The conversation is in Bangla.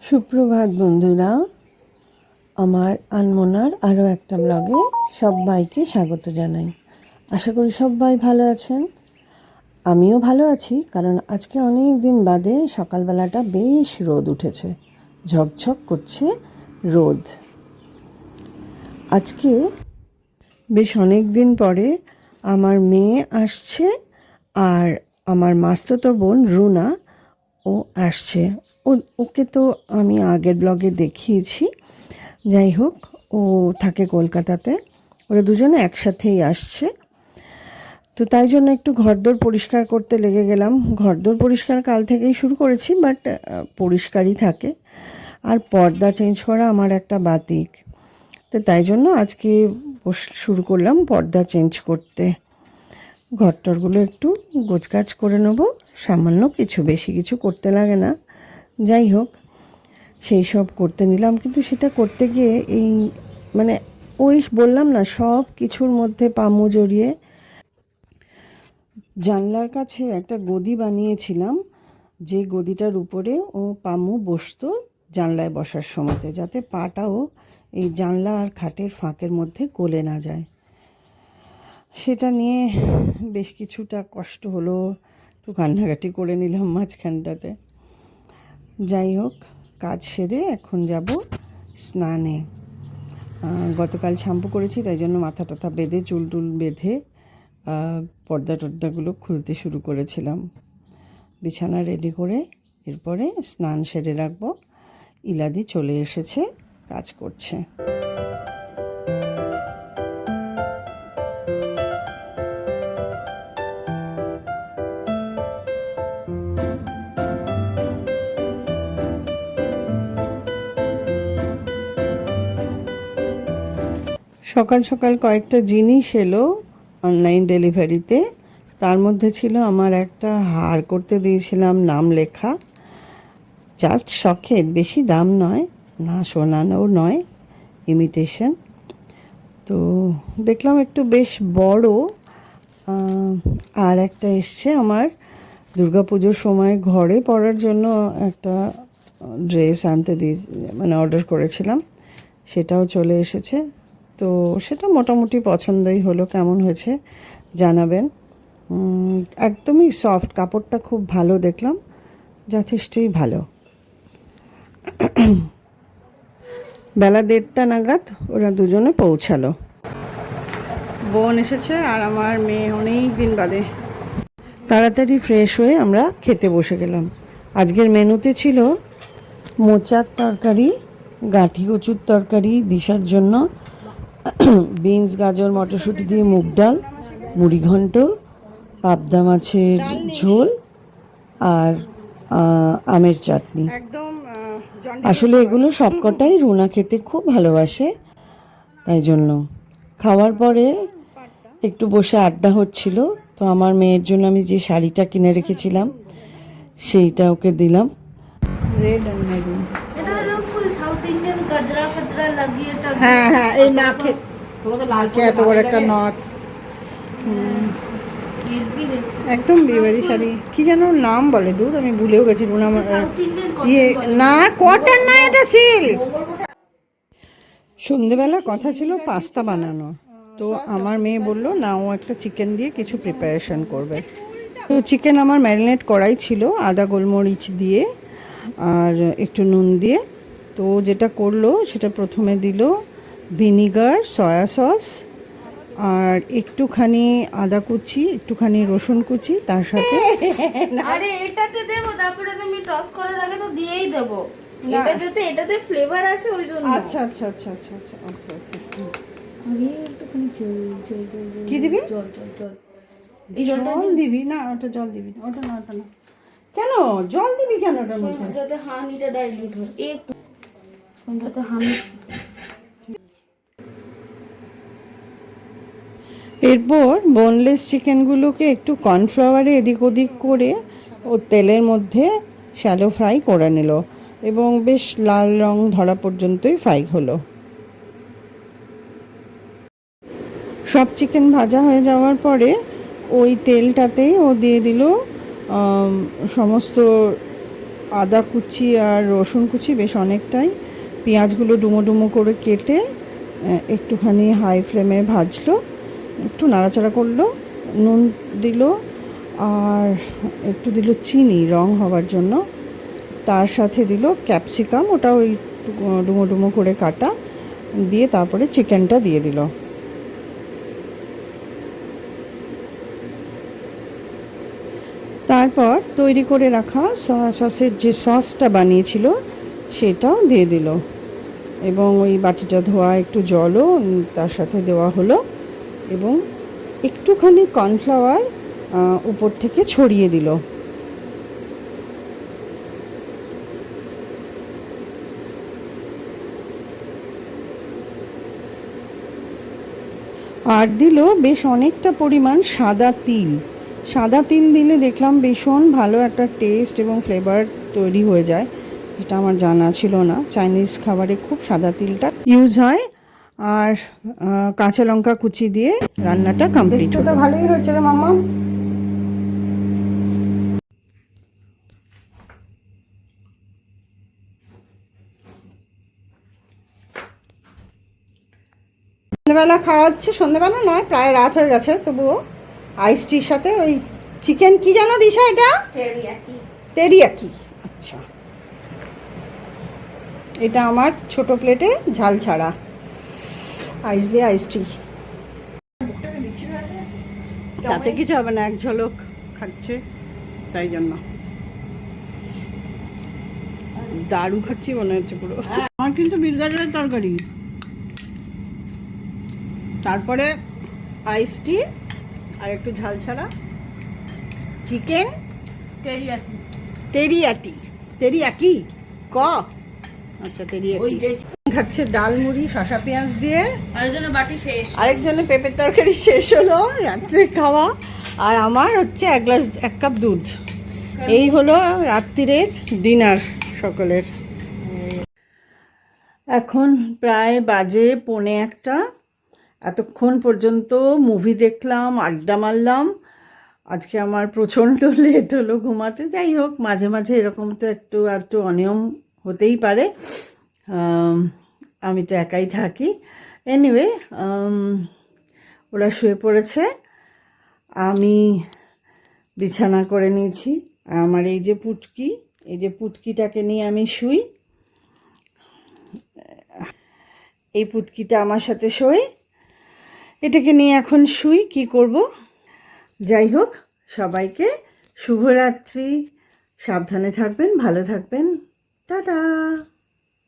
সুপ্রভাত বন্ধুরা, আমার আনমনার আরও একটা ব্লগে সবাইকে স্বাগত জানাই। আশা করি সবাই ভালো আছেন। আমিও ভালো আছি, কারণ আজকে অনেক দিন বাদে সকালবেলাটা বেশ রোদ উঠেছে, ঝকঝক করছে রোদ। আজকে বেশ অনেক দিন পরে আমার মেয়ে আসছে, আর আমার মাস্তুতো বোন রুনা ও আসছে। ওকে তো আমি আগের ব্লগে দেখিয়েছি। যাই হোক, ও থাকে কলকাতাতে, ওরা দুজনে একসাথেই আসছে। তো তাই জন্য একটু ঘরদোর পরিষ্কার করতে লেগে গেলাম। ঘরদোর পরিষ্কার কাল থেকেই শুরু করেছি, বাট পরিষ্কারই থাকে। আর পর্দা চেঞ্জ করা আমার একটা বাতিক, তো তাই জন্য আজকে শুরু করলাম পর্দা চেঞ্জ করতে। ঘরটরগুলো একটু গোছগাছ করে নেবো, সামান্য কিছু, বেশি কিছু করতে লাগে না। যাই হোক, সেই সব করতে নিলাম, কিন্তু সেটা করতে গিয়ে এই ওই বললাম না, সব কিছুর মধ্যে পামু জড়িয়ে। জানলার কাছে একটা গদি বানিয়েছিলাম, যে গদিটার উপরে ও পামু বসতো জানলায় বসার সময়তে, যাতে পাটাও এই জানলা আর খাটের ফাঁকের মধ্যে গলে না যায়। সেটা নিয়ে বেশ কিছুটা কষ্ট হলো, একটু কান্নাকাটি করে নিলাম মাঝখানটাতে। যাই হোক, কাজ সেরে এখন যাব স্নানে। গতকাল শ্যাম্পু করেছি, তাই জন্য মাথা টাথা বেঁধে, চুল টুল বেঁধে পর্দা টর্দাগুলো খুলতে শুরু করেছিলাম। বিছানা রেডি করে এরপরে স্নান সেরে রাখবো। ইলাদি চলে এসেছে, কাজ করছে। সকাল সকাল কয়েকটা জিনিস এলো অনলাইন ডেলিভারিতে। তার মধ্যে ছিল আমার একটা হার করতে দিয়েছিলাম, নাম লেখা, জাস্ট শখের, বেশি দাম নয়, না সোনানো নয়, ইমিটেশন। তো দেখলাম একটু বেশ বড়। আর একটা এসছে আমার দুর্গাপুজোর সময় ঘরে পরার জন্য একটা ড্রেস আনতে দিয়ে, অর্ডার করেছিলাম, সেটাও চলে এসেছে। তো সেটা মোটামুটি পছন্দই হলো। কেমন হয়েছে জানাবেন। একদমই সফট, কাপড়টা খুব ভালো দেখলাম, যথেষ্টই ভালো। বেলা 1:30 নাগাদ ওরা দুজনে পৌঁছালো। বোন এসেছে আর আমার মেয়ে অনেক দিন বাদে। তাড়াতাড়ি ফ্রেশ হয়ে আমরা খেতে বসে গেলাম। আজকের মেনুতে ছিল মোচার তরকারি, গাঁঠি কচুর তরকারি দিশার জন্য, বিনস গাজর মটরশুঁটি দিয়ে মুগ ডাল, মুড়িঘণ্ট, পাবদা মাছের ঝোল, আর আমের চাটনি। আসলে এগুলো সবকটাই রুনা খেতে খুব ভালোবাসে, তাই জন্য। খাওয়ার পরে একটু বসে আড্ডা হচ্ছিল, তো আমার মেয়ের জন্য আমি যে শাড়িটা কিনে রেখেছিলাম সেইটা ওকে দিলাম, রেড অ্যান্ড মেরুন। এটা হলো ফুল সাউথ ইন্ডিয়ান গজরা ফজরা লাগিয়ে এটা। হ্যাঁ হ্যাঁ, এই নাকে এত বড় একটা নথ, একদম বিয়েবাড়ি শাড়ি। কি যেন নাম বলে, দূর আমি ভুলেও গেছি। রুনা ইয়ে না, কটন না, এটা সিল্ক। সন্ধেবেলা কথা ছিল পাস্তা বানানো, তো আমার মেয়ে বলল না, ও একটা চিকেন দিয়ে কিছু প্রিপারেশন করবে। তো চিকেন আমার ম্যারিনেট করাই ছিল আদা গোলমরিচ দিয়ে আর একটু নুন দিয়ে। তো যেটা করলো সেটা প্রথমে দিল ভিনিগার, সয়া সস, আর একটুখানি আদা কুচি, একটুখানি রসুন কুচি, তার সাথে আরে এটাতে দেব, তারপরে তুমি টস করার আগে তো দিয়েই দেব, এটা যাতে এটাতে ফ্লেভার আসে ওই জন্য। আচ্ছা আচ্ছা আচ্ছা আচ্ছা আচ্ছা, ওকে ওকে। আরে একটুখানি জল জল জল জল কি দিবি? জল জল জল। এই জলটা দিবি না, ওটা জল দিবি না, ওটা না, ওটা না। কেন জল দিবি কেন ওটার মধ্যে? যাতে হানিটা ডাইলিউট হয় একটু, যাতে হানি। এরপর বোনলেস চিকেনগুলোকে একটু কর্নফ্লাওয়ারে এদিক ওদিক করে ও তেলের মধ্যে শ্যালো ফ্রাই করে নিল, এবং বেশ লাল রং ধরা পর্যন্তই ফ্রাই হলো। সব চিকেন ভাজা হয়ে যাওয়ার পরে ওই তেলটাতেই ও দিয়ে দিল সমস্ত আদা কুচি আর রসুন কুচি বেশ অনেকটাই, পেঁয়াজগুলো ডুমো ডুমো করে কেটে একটুখানি হাই ফ্লেমে ভাজলো, একটু নাড়াচাড়া করলো, নুন দিল আর একটু দিল চিনি রং হওয়ার জন্য, তার সাথে দিল ক্যাপসিকাম, ওটা ওই ডুমো ডুমো করে কাটা, দিয়ে তারপরে চিকেনটা দিয়ে দিল। তারপর তৈরি করে রাখা সয়া সসের যে সসটা বানিয়েছিল সেটাও দিয়ে দিল, এবং ওই বাটিটা ধোয়া একটু জলও তার সাথে দেওয়া হলো, এবং একটুখানি কর্নফ্লাওয়ার উপর থেকে ছড়িয়ে দিল। আর দিল বেশ অনেকটা পরিমাণ সাদা তিল। সাদা তিল দিলে দেখলাম ভীষণ ভালো একটা টেস্ট এবং ফ্লেভার তৈরি হয়ে যায়, এটা আমার জানা ছিল না। চাইনিজ খাবারে খুব সাদা তিলটা ইউজ হয়। আর কাঁচা লঙ্কা কুচি দিয়ে রান্নাটা কমপ্লিট হলো। ভালোই হয়েছে রে মামা। সন্ধ্যেবেলা খাওয়া হচ্ছে, সন্ধ্যেবেলা নয় প্রায় রাত হয়ে গেছে, তবুও আইস টির সাথে ওই চিকেন কি জানো দিশা, এটা টেরিয়াকি। আচ্ছা, এটা আমার ছোট প্লেটে ঝাল ছাড়া আইস দিয়ে আইস টি। তাতে কিছু হবে না, এক ঝলক খাচ্ছে তাই জন্য। দারু খাচ্ছি মনে হচ্ছে পুরো। আমার কিন্তু বিট গাজরের তরকারি, তারপরে আইস টি আর একটু ঝাল ছাড়া চিকেন টেরিয়াকি ক আচ্ছা টেরিয়াকি খাচ্ছে, ডাল মুড়ি শসা পেঁয়াজ দিয়ে। আরেকজনের বাটি শেষ, আরেকজনের পেঁপের তরকারি শেষ হলো রাত্রে খাওয়া, আর আমার হচ্ছে এক কাপ দুধ। এই হলো রাত্রিরের ডিনার সকলের। এখন প্রায় বাজে 1:45। এতক্ষণ পর্যন্ত মুভি দেখলাম, আড্ডা মারলাম। আজকে আমার প্রচণ্ড লেট হলো ঘুমাতে। যাই হোক, মাঝে মাঝে এরকম তো একটু অনিয়ম হতেই পারে, আমি তো একাই থাকি। এনিওয়ে, ওরা শুয়ে পড়েছে, আমি বিছানা করে নিয়েছি। আমার এই যে পুটকিটাকে নিয়ে আমি শুই, এই পুটকিটা আমার সাথে শোয়, এটাকে নিয়ে এখন শুই, কি করব। যাই হোক, সবাইকে শুভরাত্রি, সাবধানে থাকবেন, ভালো থাকবেন, টাটা।